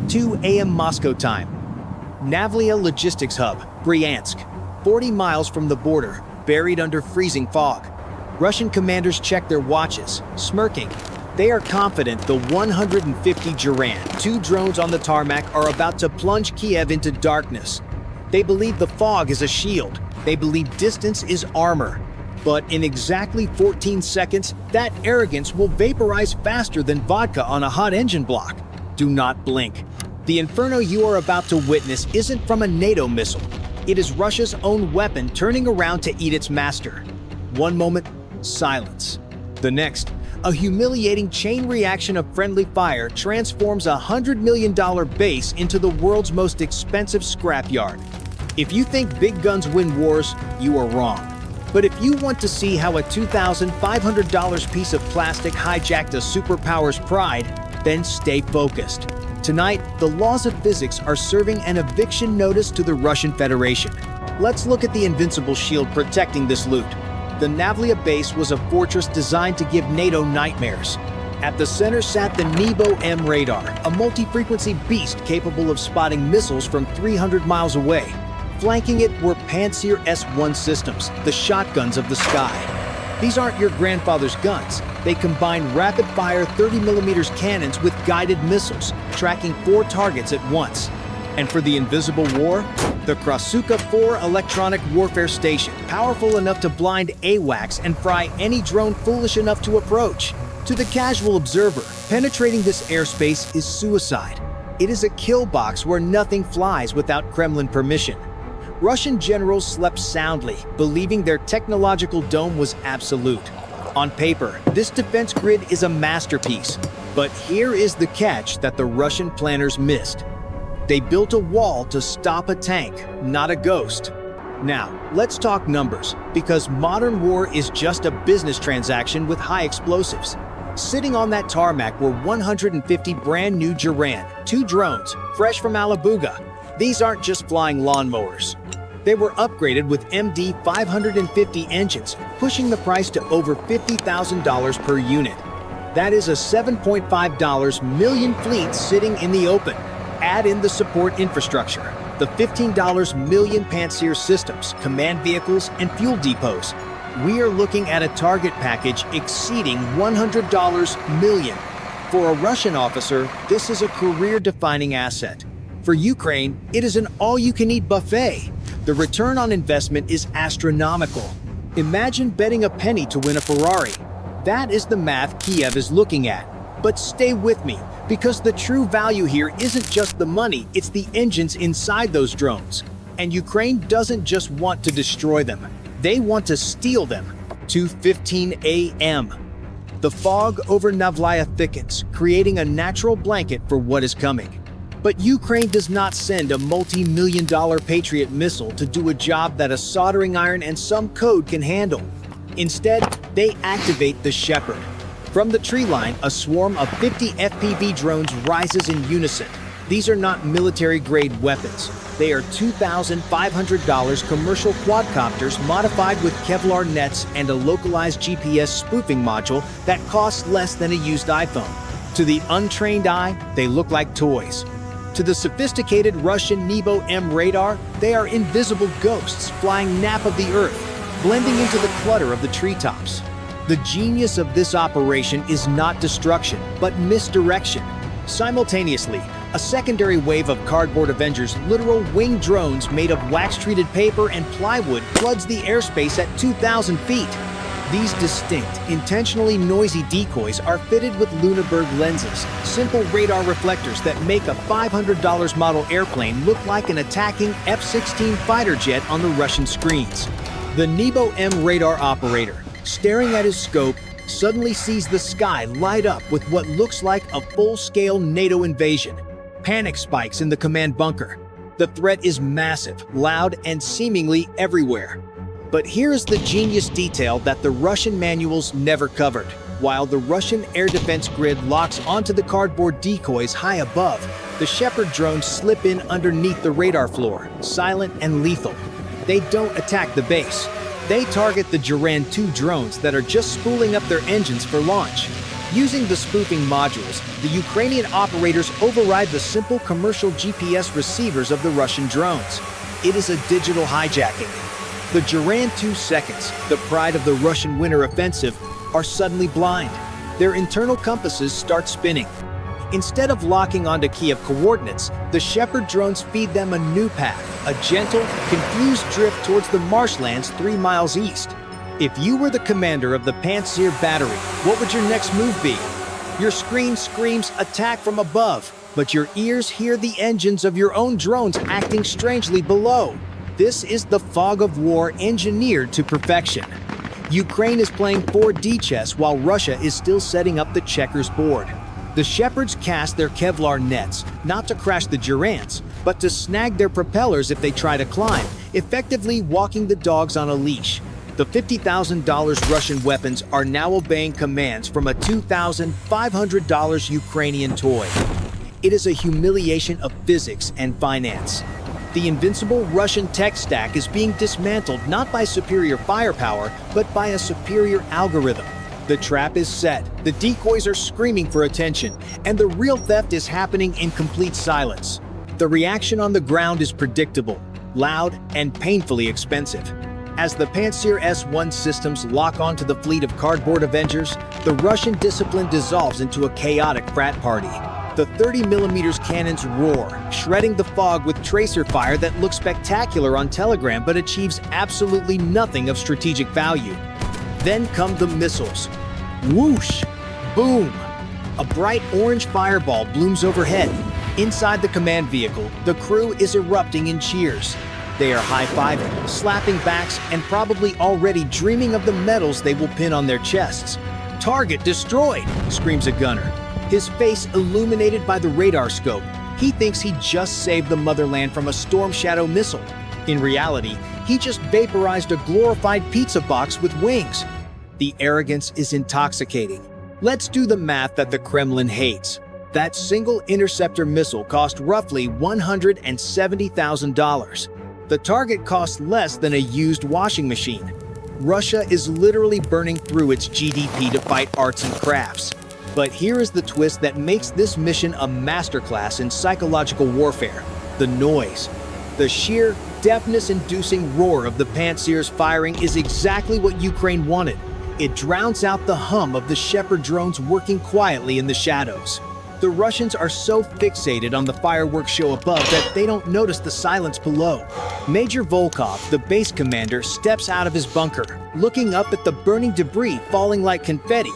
2 a.m. Moscow time. Navlia Logistics Hub, Bryansk, 40 miles from the border, buried under freezing fog. Russian commanders check their watches, smirking. They are confident the 150 Juran, 2 drones on the tarmac, are about to plunge Kiev into darkness. They believe the fog is a shield. They believe distance is armor. But in exactly 14 seconds, that arrogance will vaporize faster than vodka on a hot engine block. Do not blink. The inferno you are about to witness isn't from a NATO missile. It is Russia's own weapon turning around to eat its master. One moment, silence. The next, a humiliating chain reaction of friendly fire transforms a $100 million base into the world's most expensive scrapyard. If you think big guns win wars, you are wrong. But if you want to see how a $2,500 piece of plastic hijacked a superpower's pride, then stay focused. Tonight, the laws of physics are serving an eviction notice to the Russian Federation. Let's look at the invincible shield protecting this loot. The Navlia base was a fortress designed to give NATO nightmares. At the center sat the Nebo-M radar, a multi-frequency beast capable of spotting missiles from 300 miles away. Flanking it were Pantsir S-1 systems, the shotguns of the sky. These aren't your grandfather's guns. They combine rapid-fire 30mm cannons with guided missiles, tracking 4 targets at once. And for the invisible war, the Krasuka 4 electronic warfare station, powerful enough to blind AWACS and fry any drone foolish enough to approach. To the casual observer, penetrating this airspace is suicide. It is a kill box where nothing flies without Kremlin permission. Russian generals slept soundly, believing their technological dome was absolute. On paper, this defense grid is a masterpiece. But here is the catch that the Russian planners missed. They built a wall to stop a tank, not a ghost. Now, let's talk numbers, because modern war is just a business transaction with high explosives. Sitting on that tarmac were 150 brand new Juran, 2 drones, fresh from Alabuga. These aren't just flying lawnmowers. They were upgraded with MD 550 engines, pushing the price to over $50,000 per unit. That is a $7.5 million fleet sitting in the open. Add in the support infrastructure, the $15 million Pantsir systems, command vehicles, and fuel depots. We are looking at a target package exceeding $100 million. For a Russian officer, this is a career-defining asset. For Ukraine, it is an all-you-can-eat buffet. The return on investment is astronomical. Imagine betting a penny to win a Ferrari. That is the math Kiev is looking at. But stay with me, because the true value here isn't just the money, it's the engines inside those drones. And Ukraine doesn't just want to destroy them, they want to steal them. 2:15 a.m. The fog over Navlia thickens, creating a natural blanket for what is coming. But Ukraine does not send a multi-million-dollar Patriot missile to do a job that a soldering iron and some code can handle. Instead, they activate the Shepherd. From the tree line, a swarm of 50 FPV drones rises in unison. These are not military-grade weapons. They are $2,500 commercial quadcopters modified with Kevlar nets and a localized GPS spoofing module that costs less than a used iPhone. To the untrained eye, they look like toys. To the sophisticated Russian Nebo-M radar, they are invisible ghosts flying nap of the earth, blending into the clutter of the treetops. The genius of this operation is not destruction, but misdirection. Simultaneously, a secondary wave of cardboard Avengers, literal winged drones made of wax-treated paper and plywood, floods the airspace at 2,000 feet. These distinct, intentionally noisy decoys are fitted with Lüneburg lenses, simple radar reflectors that make a $500 model airplane look like an attacking F-16 fighter jet on the Russian screens. The Nebo-M radar operator, staring at his scope, suddenly sees the sky light up with what looks like a full-scale NATO invasion. Panic spikes in the command bunker. The threat is massive, loud, and seemingly everywhere. But here's the genius detail that the Russian manuals never covered. While the Russian air defense grid locks onto the cardboard decoys high above, the Shepherd drones slip in underneath the radar floor, silent and lethal. They don't attack the base. They target the Juran 2 drones that are just spooling up their engines for launch. Using the spoofing modules, the Ukrainian operators override the simple commercial GPS receivers of the Russian drones. It is a digital hijacking. The Duran 2 seconds, the pride of the Russian winter offensive, are suddenly blind. Their internal compasses start spinning. Instead of locking onto Kiev coordinates, the Shepherd drones feed them a new path, a gentle, confused drift towards the marshlands 3 miles east. If you were the commander of the Pantsir battery, what would your next move be? Your screen screams attack from above, but your ears hear the engines of your own drones acting strangely below. This is the fog of war engineered to perfection. Ukraine is playing 4D chess while Russia is still setting up the checkers board. The Shepherds cast their Kevlar nets, not to crash the Durans, but to snag their propellers if they try to climb, effectively walking the dogs on a leash. The $50,000 Russian weapons are now obeying commands from a $2,500 Ukrainian toy. It is a humiliation of physics and finance. The invincible Russian tech stack is being dismantled not by superior firepower, but by a superior algorithm. The trap is set, the decoys are screaming for attention, and the real theft is happening in complete silence. The reaction on the ground is predictable, loud, and painfully expensive. As the Pantsir S-1 systems lock onto the fleet of cardboard Avengers, the Russian discipline dissolves into a chaotic frat party. The 30mm cannons roar, shredding the fog with tracer fire that looks spectacular on Telegram but achieves absolutely nothing of strategic value. Then come the missiles. Whoosh! Boom! A bright orange fireball blooms overhead. Inside the command vehicle, the crew is erupting in cheers. They are high-fiving, slapping backs, and probably already dreaming of the medals they will pin on their chests. "Target destroyed!" screams a gunner, his face illuminated by the radar scope. He thinks he just saved the motherland from a Storm Shadow missile. In reality, he just vaporized a glorified pizza box with wings. The arrogance is intoxicating. Let's do the math that the Kremlin hates. That single interceptor missile cost roughly $170,000. The target costs less than a used washing machine. Russia is literally burning through its GDP to fight arts and crafts. But here is the twist that makes this mission a masterclass in psychological warfare: the noise. The sheer, deafness-inducing roar of the Pantsir's firing is exactly what Ukraine wanted. It drowns out the hum of the Shepherd drones working quietly in the shadows. The Russians are so fixated on the fireworks show above that they don't notice the silence below. Major Volkov, the base commander, steps out of his bunker, looking up at the burning debris falling like confetti.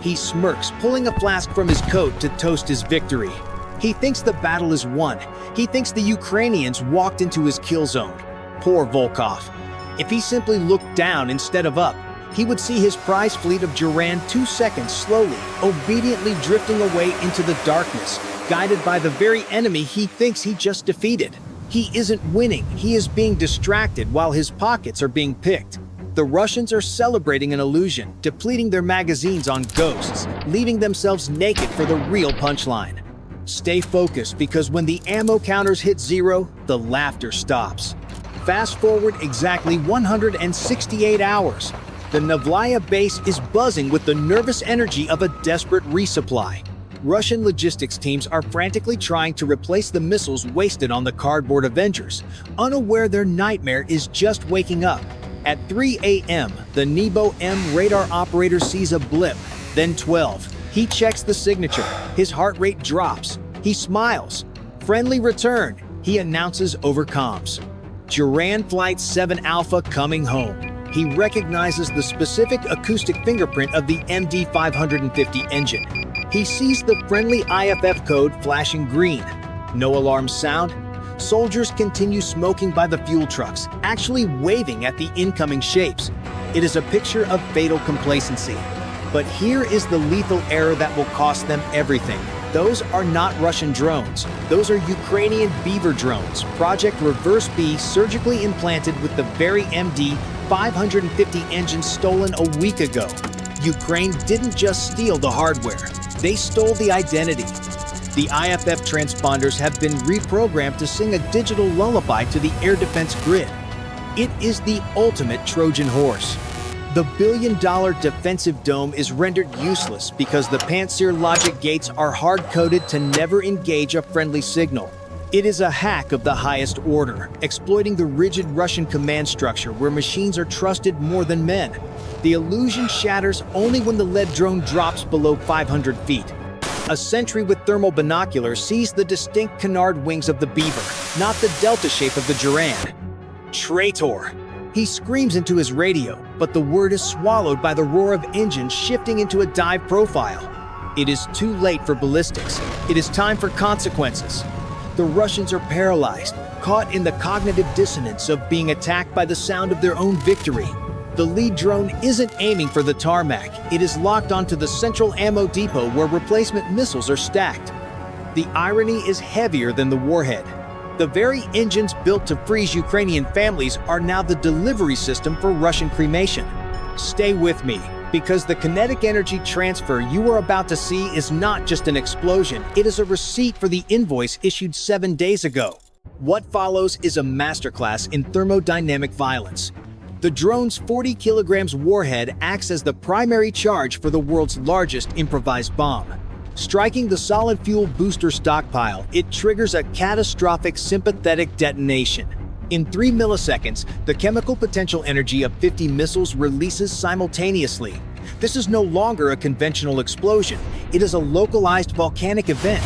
He smirks, pulling a flask from his coat to toast his victory. He thinks the battle is won. He thinks the Ukrainians walked into his kill zone. Poor Volkov. If he simply looked down instead of up, he would see his prize fleet of Duran 2 seconds slowly, obediently drifting away into the darkness, guided by the very enemy he thinks he just defeated. He isn't winning, he is being distracted while his pockets are being picked. The Russians are celebrating an illusion, depleting their magazines on ghosts, leaving themselves naked for the real punchline. Stay focused, because when the ammo counters hit zero, the laughter stops. Fast forward exactly 168 hours. The Novlaya base is buzzing with the nervous energy of a desperate resupply. Russian logistics teams are frantically trying to replace the missiles wasted on the cardboard Avengers, unaware their nightmare is just waking up. At 3 a.m., the Nebo M radar operator sees a blip, then 12. He checks the signature. His heart rate drops. He smiles. "Friendly return," he announces over comms. Duran Flight 7 Alpha coming home. He recognizes the specific acoustic fingerprint of the MD-550 engine. He sees the friendly IFF code flashing green. No alarms sound. Soldiers continue smoking by the fuel trucks, actually waving at the incoming shapes. It is a picture of fatal complacency. But here is the lethal error that will cost them everything. Those are not Russian drones. Those are Ukrainian Beaver drones, Project Reverse B, surgically implanted with the very MD-550 engine stolen a week ago. Ukraine didn't just steal the hardware, they stole the identity. The IFF transponders have been reprogrammed to sing a digital lullaby to the air defense grid. It is the ultimate Trojan horse. The billion-dollar defensive dome is rendered useless because the Pantsir logic gates are hard-coded to never engage a friendly signal. It is a hack of the highest order, exploiting the rigid Russian command structure where machines are trusted more than men. The illusion shatters only when the lead drone drops below 500 feet. A sentry with thermal binoculars sees the distinct canard wings of the beaver, not the delta shape of the Durand. Traitor! He screams into his radio, but the word is swallowed by the roar of engines shifting into a dive profile. It is too late for ballistics. It is time for consequences. The Russians are paralyzed, caught in the cognitive dissonance of being attacked by the sound of their own victory. The lead drone isn't aiming for the tarmac. It is locked onto the central ammo depot where replacement missiles are stacked. The irony is heavier than the warhead. The very engines built to freeze Ukrainian families are now the delivery system for Russian cremation. Stay with me, because the kinetic energy transfer you are about to see is not just an explosion, it is a receipt for the invoice issued 7 days ago. What follows is a masterclass in thermodynamic violence. The drone's 40 kilograms warhead acts as the primary charge for the world's largest improvised bomb. Striking the solid fuel booster stockpile, it triggers a catastrophic sympathetic detonation. In 3 milliseconds, the chemical potential energy of 50 missiles releases simultaneously. This is no longer a conventional explosion. It is a localized volcanic event.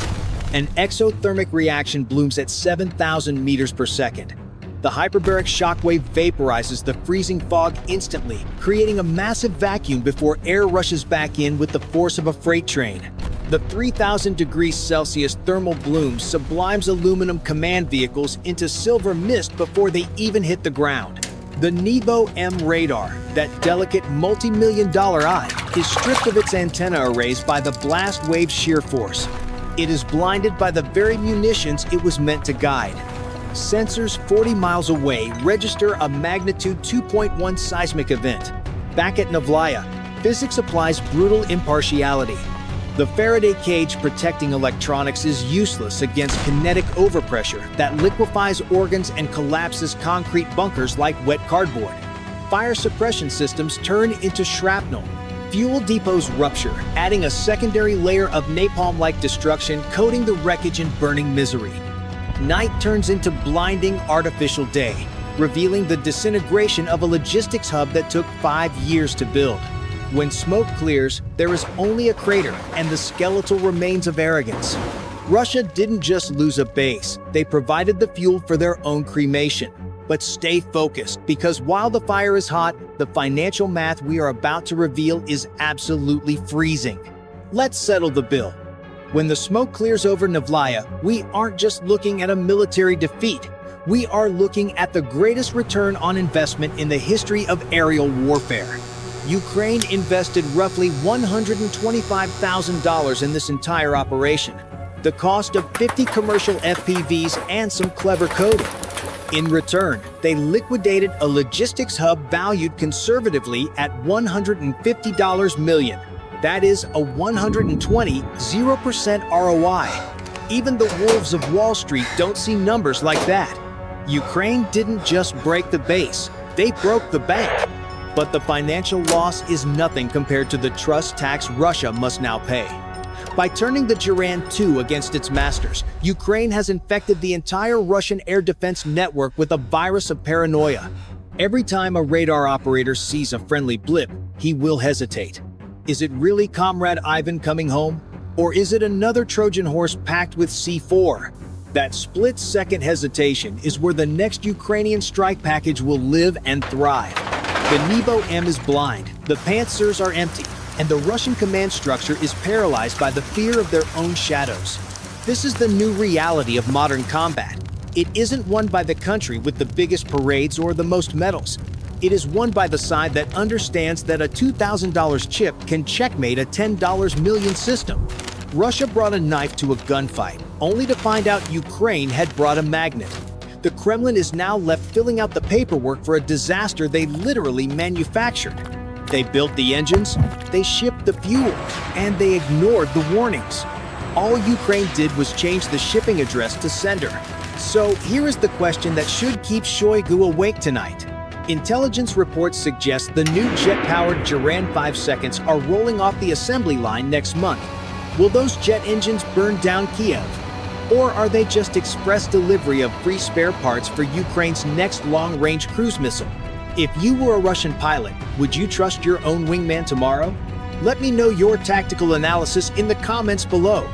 An exothermic reaction blooms at 7,000 meters per second. The hyperbaric shockwave vaporizes the freezing fog instantly, creating a massive vacuum before air rushes back in with the force of a freight train. The 3,000 degrees Celsius thermal bloom sublimes aluminum command vehicles into silver mist before they even hit the ground. The Nebo M radar, that delicate multi-million-dollar eye, is stripped of its antenna arrays by the blast wave shear force. It is blinded by the very munitions it was meant to guide. Sensors 40 miles away register a magnitude 2.1 seismic event. Back at Novlaya, physics applies brutal impartiality. The Faraday cage protecting electronics is useless against kinetic overpressure that liquefies organs and collapses concrete bunkers like wet cardboard. Fire suppression systems turn into shrapnel. Fuel depots rupture, adding a secondary layer of napalm-like destruction, coating the wreckage in burning misery. Night turns into blinding artificial day, revealing the disintegration of a logistics hub that took 5 years to build. When smoke clears, there is only a crater and the skeletal remains of arrogance. Russia didn't just lose a base, they provided the fuel for their own cremation. But stay focused, because while the fire is hot, the financial math we are about to reveal is absolutely freezing. Let's settle the bill. When the smoke clears over Novlaya, we aren't just looking at a military defeat. We are looking at the greatest return on investment in the history of aerial warfare. Ukraine invested roughly $125,000 in this entire operation, the cost of 50 commercial FPVs and some clever coding. In return, they liquidated a logistics hub valued conservatively at $150 million. That is a 120 0% ROI. Even the wolves of Wall Street don't see numbers like that. Ukraine didn't just break the base, they broke the bank. But the financial loss is nothing compared to the trust tax Russia must now pay. By turning the Durand II against its masters, Ukraine has infected the entire Russian air defense network with a virus of paranoia. Every time a radar operator sees a friendly blip, he will hesitate. Is it really Comrade Ivan coming home? Or is it another Trojan horse packed with C4? That split-second hesitation is where the next Ukrainian strike package will live and thrive. The Nebo M is blind, the Pantsers are empty, and the Russian command structure is paralyzed by the fear of their own shadows. This is the new reality of modern combat. It isn't won by the country with the biggest parades or the most medals. It is won by the side that understands that a $2,000 chip can checkmate a $10 million system. Russia brought a knife to a gunfight, only to find out Ukraine had brought a magnet. The Kremlin is now left filling out the paperwork for a disaster they literally manufactured. They built the engines, they shipped the fuel, and they ignored the warnings. All Ukraine did was change the shipping address to sender. So here is the question that should keep Shoigu awake tonight. Intelligence reports suggest the new jet-powered Jiran 5 seconds are rolling off the assembly line next month. Will those jet engines burn down Kiev? Or are they just express delivery of free spare parts for Ukraine's next long-range cruise missile? If you were a Russian pilot, would you trust your own wingman tomorrow? Let me know your tactical analysis in the comments below.